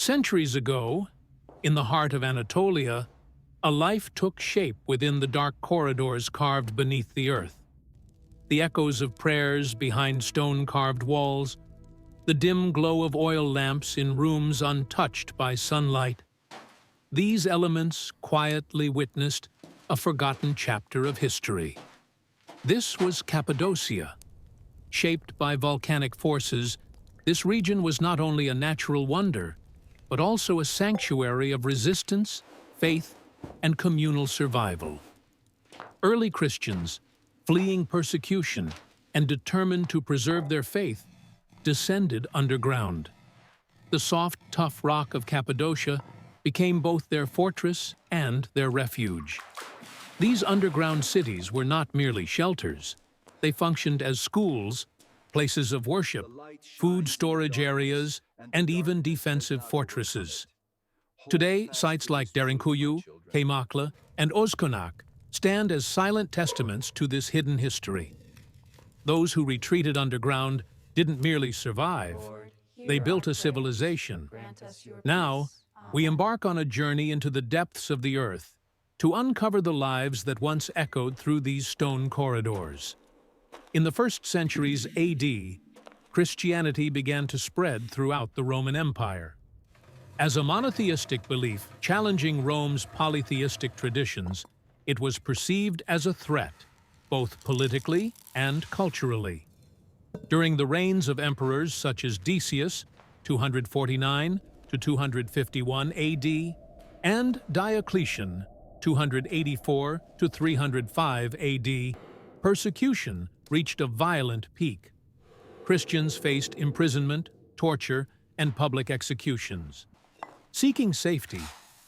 Centuries ago, in the heart of Anatolia, a life took shape within the dark corridors carved beneath the earth. The echoes of prayers behind stone-carved walls, the dim glow of oil lamps in rooms untouched by sunlight. These elements quietly witnessed a forgotten chapter of history. This was Cappadocia. Shaped by volcanic forces, this region was not only a natural wonder, but also a sanctuary of resistance, faith, and communal survival. Early Christians, fleeing persecution and determined to preserve their faith, descended underground. The soft, tough rock of Cappadocia became both their fortress and their refuge. These underground cities were not merely shelters. They functioned as schools, places of worship, food storage areas, and even defensive fortresses. Today, sites like Derinkuyu, Kaymakla, and Ozkonak stand as silent testaments to this hidden history. Those who retreated underground didn't merely survive, they built a civilization. Now, we embark on a journey into the depths of the earth to uncover the lives that once echoed through these stone corridors. In the first centuries AD, Christianity began to spread throughout the Roman Empire. As a monotheistic belief challenging Rome's polytheistic traditions, it was perceived as a threat, both politically and culturally. During the reigns of emperors such as Decius, 249 to 251 AD, and Diocletian, 284 to 305 AD, persecution reached a violent peak. Christians faced imprisonment, torture, and public executions. Seeking safety,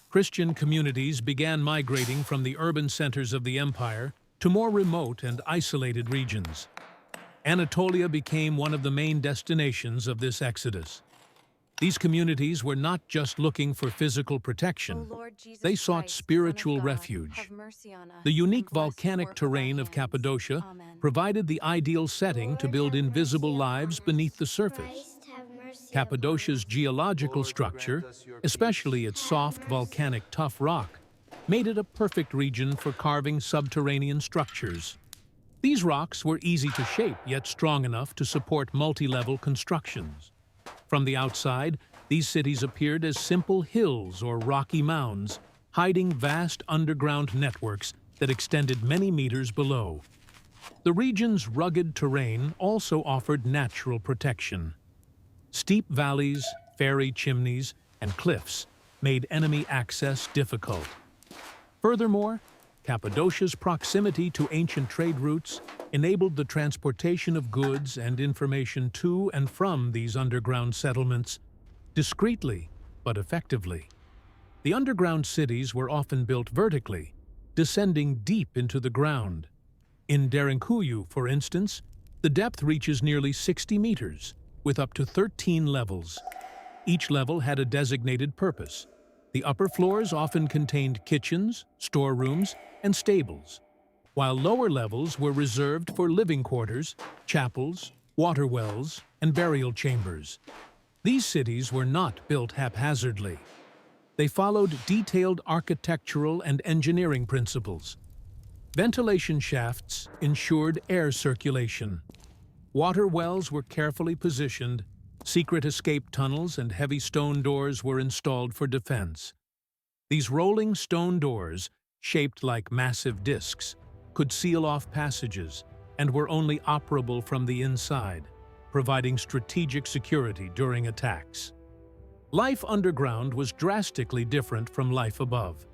Christian communities began migrating from the urban centers of the empire to more remote and isolated regions. Anatolia became one of the main destinations of this exodus. These communities were not just looking for physical protection, they sought spiritual refuge. The unique volcanic terrain of Cappadocia provided the ideal setting to build invisible lives beneath the surface. Cappadocia's geological structure, especially its soft volcanic tuff rock, made it a perfect region for carving subterranean structures. These rocks were easy to shape, yet strong enough to support multi-level constructions. From the outside, these cities appeared as simple hills or rocky mounds, hiding vast underground networks that extended many meters below. The region's rugged terrain also offered natural protection. Steep valleys, fairy chimneys, and cliffs made enemy access difficult. Furthermore, Cappadocia's proximity to ancient trade routes enabled the transportation of goods and information to and from these underground settlements discreetly but effectively. The underground cities were often built vertically, descending deep into the ground. In Derinkuyu, for instance, the depth reaches nearly 60 meters, with up to 13 levels. Each level had a designated purpose. The upper floors often contained kitchens, storerooms, and stables, while lower levels were reserved for living quarters, chapels, water wells, and burial chambers. These cities were not built haphazardly. They followed detailed architectural and engineering principles. Ventilation shafts ensured air circulation. Water wells were carefully positioned, secret escape tunnels and heavy stone doors were installed for defense. These rolling stone doors, shaped like massive discs, could seal off passages and were only operable from the inside, providing strategic security during attacks. Life underground was drastically different from life above.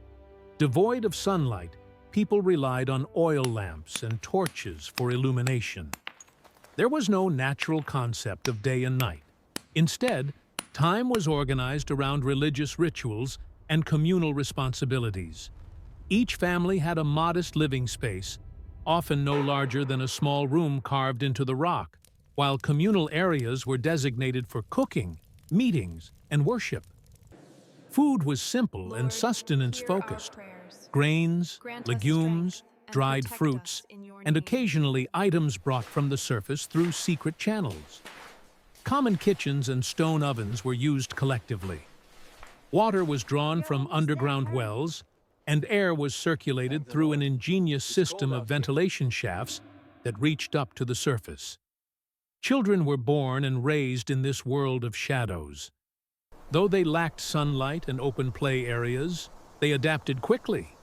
Devoid of sunlight, people relied on oil lamps and torches for illumination. There was no natural concept of day and night. Instead, time was organized around religious rituals and communal responsibilities. Each family had a modest living space, often no larger than a small room carved into the rock, while communal areas were designated for cooking, meetings, and worship. Food was simple and sustenance-focused. Grains, legumes, dried fruits, and occasionally items brought from the surface through secret channels. Common kitchens and stone ovens were used collectively. Water was drawn from underground wells, and air was circulated through an ingenious system of ventilation shafts that reached up to the surface. Children were born and raised in this world of shadows. Though they lacked sunlight and open play areas, they adapted quickly.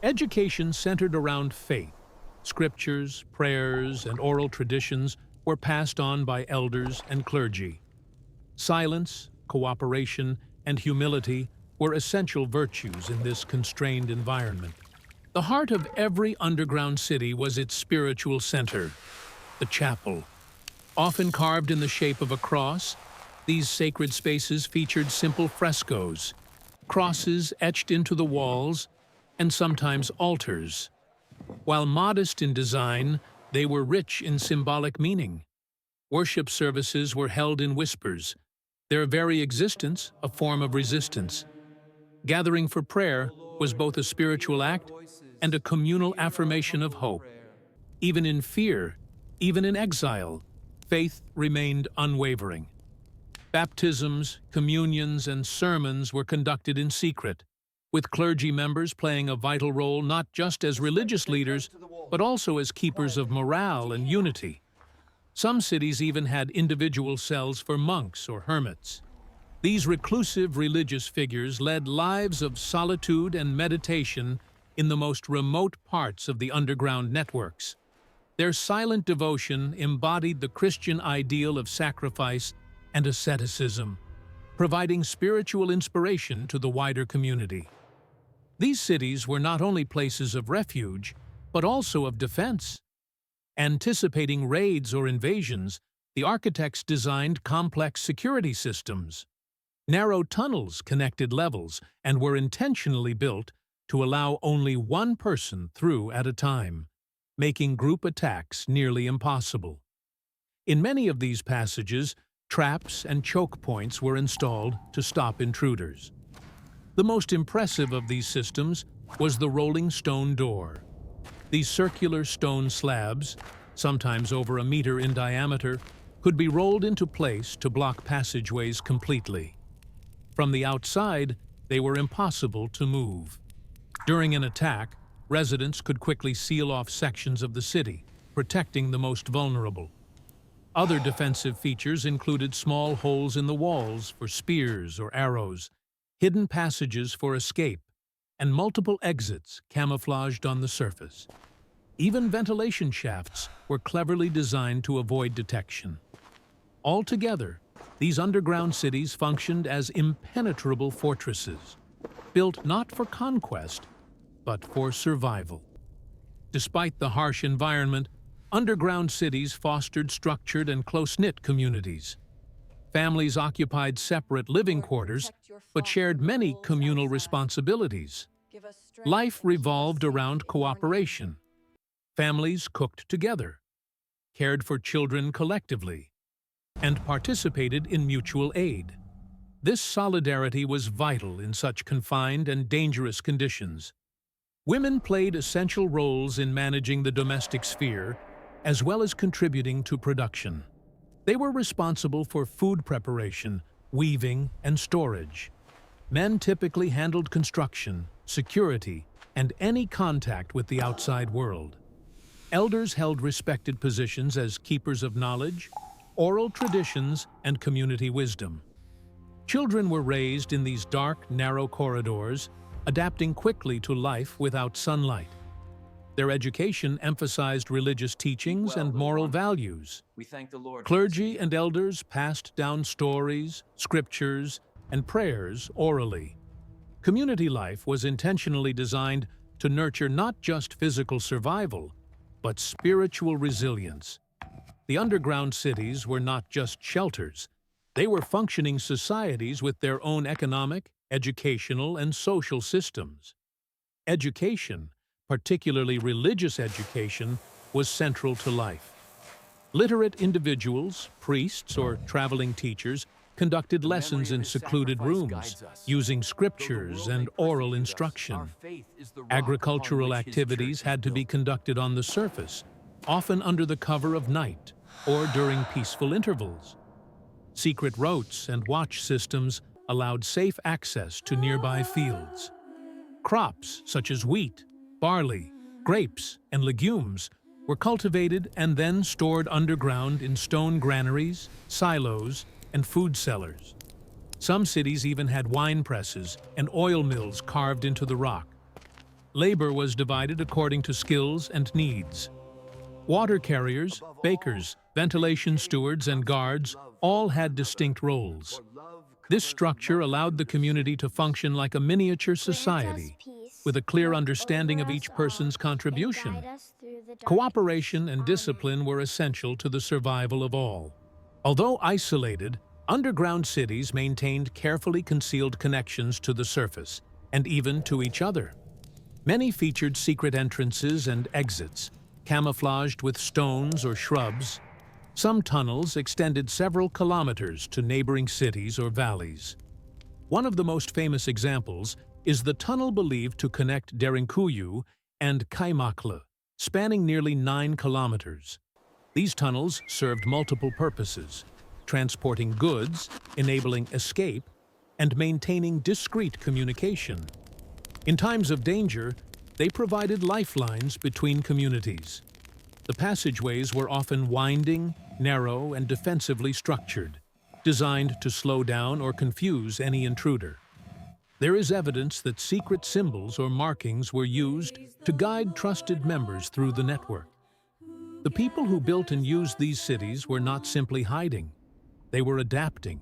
Education centered around faith. Scriptures, prayers, and oral traditions were passed on by elders and clergy. Silence, cooperation, and humility were essential virtues in this constrained environment. The heart of every underground city was its spiritual center, the chapel. Often carved in the shape of a cross, these sacred spaces featured simple frescoes, crosses etched into the walls, and sometimes altars. While modest in design, they were rich in symbolic meaning. Worship services were held in whispers, their very existence a form of resistance. Gathering for prayer was both a spiritual act and a communal affirmation of hope. Even in fear, even in exile, faith remained unwavering. Baptisms, communions, and sermons were conducted in secret, with clergy members playing a vital role not just as religious leaders, but also as keepers of morale and unity. Some cities even had individual cells for monks or hermits. These reclusive religious figures led lives of solitude and meditation in the most remote parts of the underground networks. Their silent devotion embodied the Christian ideal of sacrifice and asceticism, providing spiritual inspiration to the wider community. These cities were not only places of refuge, but also of defense. Anticipating raids or invasions, the architects designed complex security systems. Narrow tunnels connected levels and were intentionally built to allow only one person through at a time, making group attacks nearly impossible. In many of these passages, traps and choke points were installed to stop intruders. The most impressive of these systems was the rolling stone door. These circular stone slabs, sometimes over a meter in diameter, could be rolled into place to block passageways completely. From the outside, they were impossible to move. During an attack, residents could quickly seal off sections of the city, protecting the most vulnerable. Other defensive features included small holes in the walls for spears or arrows, hidden passages for escape, and multiple exits camouflaged on the surface. Even ventilation shafts were cleverly designed to avoid detection. Altogether, these underground cities functioned as impenetrable fortresses, built not for conquest, but for survival. Despite the harsh environment, underground cities fostered structured and close-knit communities. Families occupied separate living quarters, but shared many communal responsibilities. Life revolved around cooperation. Families cooked together, cared for children collectively, and participated in mutual aid. This solidarity was vital in such confined and dangerous conditions. Women played essential roles in managing the domestic sphere, as well as contributing to production. They were responsible for food preparation, weaving, and storage. Men typically handled construction, security, and any contact with the outside world. Elders held respected positions as keepers of knowledge, oral traditions, and community wisdom. Children were raised in these dark, narrow corridors, adapting quickly to life without sunlight. Their education emphasized religious teachings and moral values. Clergy and elders passed down stories, scriptures, and prayers orally. Community life was intentionally designed to nurture not just physical survival, but spiritual resilience. The underground cities were not just shelters. They were functioning societies with their own economic, educational, and social systems. Education, particularly religious education, was central to life. Literate individuals, priests, or traveling teachers conducted lessons in secluded rooms, using scriptures and oral instruction. Agricultural activities had to be conducted on the surface, often under the cover of night or during peaceful intervals. Secret rotes and watch systems allowed safe access to nearby fields. Crops such as wheat, barley, grapes, and legumes were cultivated and then stored underground in stone granaries, silos, and food cellars. Some cities even had wine presses and oil mills carved into the rock. Labor was divided according to skills and needs. Water carriers, bakers, ventilation stewards, and guards all had distinct roles. This structure allowed the community to function like a miniature society, with a clear understanding of each person's contribution. Cooperation and discipline were essential to the survival of all. Although isolated, underground cities maintained carefully concealed connections to the surface, and even to each other. Many featured secret entrances and exits, camouflaged with stones or shrubs. Some tunnels extended several kilometers to neighboring cities or valleys. One of the most famous examples is the tunnel believed to connect Derinkuyu and Kaymaklı, spanning nearly 9 kilometers. These tunnels served multiple purposes: transporting goods, enabling escape, and maintaining discreet communication. In times of danger, they provided lifelines between communities. The passageways were often winding, narrow, and defensively structured, designed to slow down or confuse any intruder. There is evidence that secret symbols or markings were used to guide trusted members through the network. The people who built and used these cities were not simply hiding. They were adapting,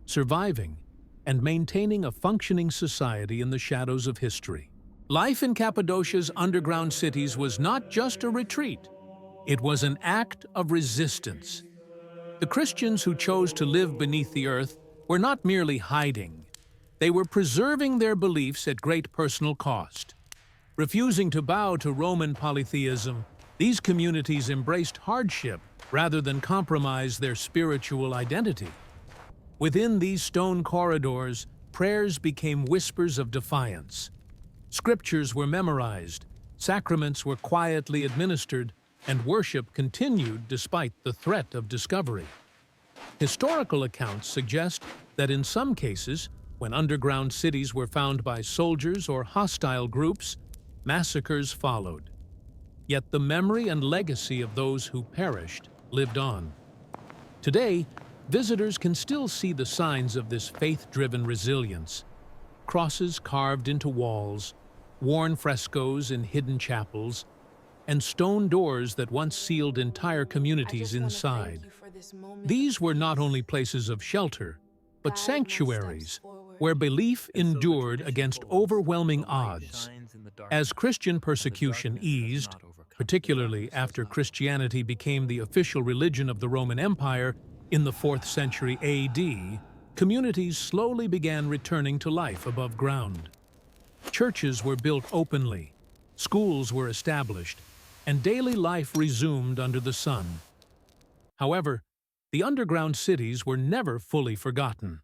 surviving, and maintaining a functioning society in the shadows of history. Life in Cappadocia's underground cities was not just a retreat. It was an act of resistance. The Christians who chose to live beneath the earth were not merely hiding. They were preserving their beliefs at great personal cost. Refusing to bow to Roman polytheism, these communities embraced hardship rather than compromise their spiritual identity. Within these stone corridors, prayers became whispers of defiance. Scriptures were memorized, sacraments were quietly administered, and worship continued despite the threat of discovery. Historical accounts suggest that in some cases, when underground cities were found by soldiers or hostile groups, massacres followed. Yet the memory and legacy of those who perished lived on. Today, visitors can still see the signs of this faith-driven resilience: crosses carved into walls, worn frescoes in hidden chapels, and stone doors that once sealed entire communities inside. These were not only places of shelter, but sanctuaries where belief endured against overwhelming odds. As Christian persecution eased, particularly after Christianity became the official religion of the Roman Empire in the 4th century AD, communities slowly began returning to life above ground. Churches were built openly, schools were established, and daily life resumed under the sun. However, the underground cities were never fully forgotten.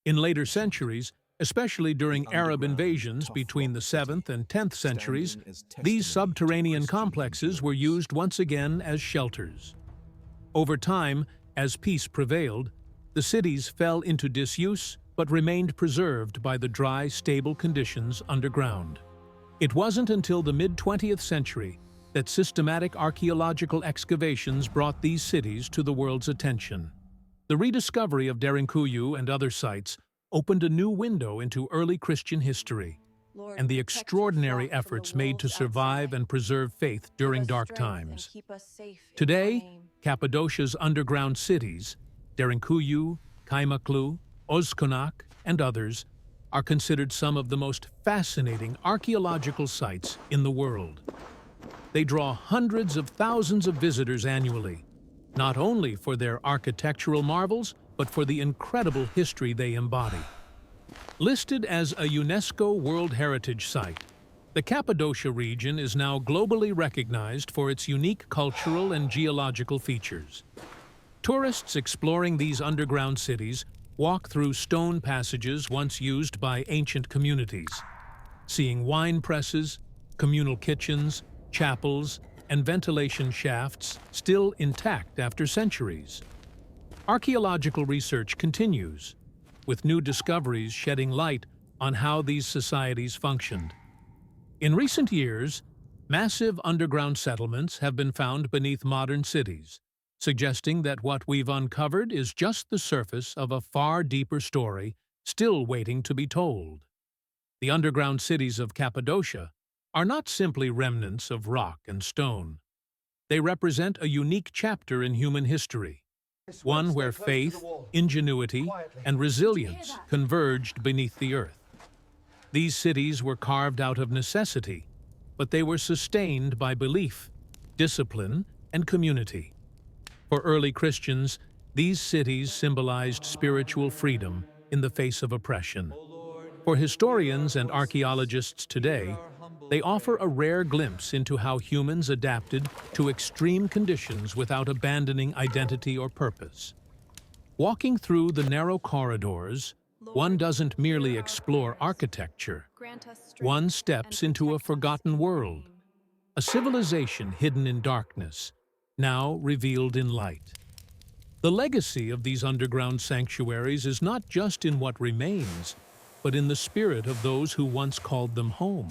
In later centuries, especially during Arab invasions between the 7th and 10th centuries, these subterranean complexes were used once again as shelters. Over time, as peace prevailed, the cities fell into disuse but remained preserved by the dry, stable conditions underground. It wasn't until the mid-20th century that systematic archaeological excavations brought these cities to the world's attention. The rediscovery of Derinkuyu and other sites opened a new window into early Christian history, and the extraordinary efforts made to survive and preserve faith during dark times. Today, Cappadocia's underground cities, Derinkuyu, Kaymaklı, Özkonak, and others, are considered some of the most fascinating archaeological sites in the world. They draw hundreds of thousands of visitors annually, not only for their architectural marvels, but for the incredible history they embody. Listed as a UNESCO World Heritage Site, the Cappadocia region is now globally recognized for its unique cultural and geological features. Tourists exploring these underground cities walk through stone passages once used by ancient communities, seeing wine presses, communal kitchens, chapels, and ventilation shafts still intact after centuries. Archaeological research continues, with new discoveries shedding light on how these societies functioned. In recent years, massive underground settlements have been found beneath modern cities, suggesting that what we've uncovered is just the surface of a far deeper story still waiting to be told. The underground cities of Cappadocia are not simply remnants of rock and stone. They represent a unique chapter in human history, one where faith, ingenuity, and resilience converged beneath the earth. These cities were carved out of necessity, but they were sustained by belief, discipline, and community. For early Christians, these cities symbolized spiritual freedom in the face of oppression. For historians and archaeologists today, they offer a rare glimpse into how humans adapted to extreme conditions without abandoning identity or purpose. Walking through the narrow corridors, one doesn't merely explore architecture. One steps into a forgotten world, a civilization hidden in darkness, now revealed in light. The legacy of these underground sanctuaries is not just in what remains, but in the spirit of those who once called them home.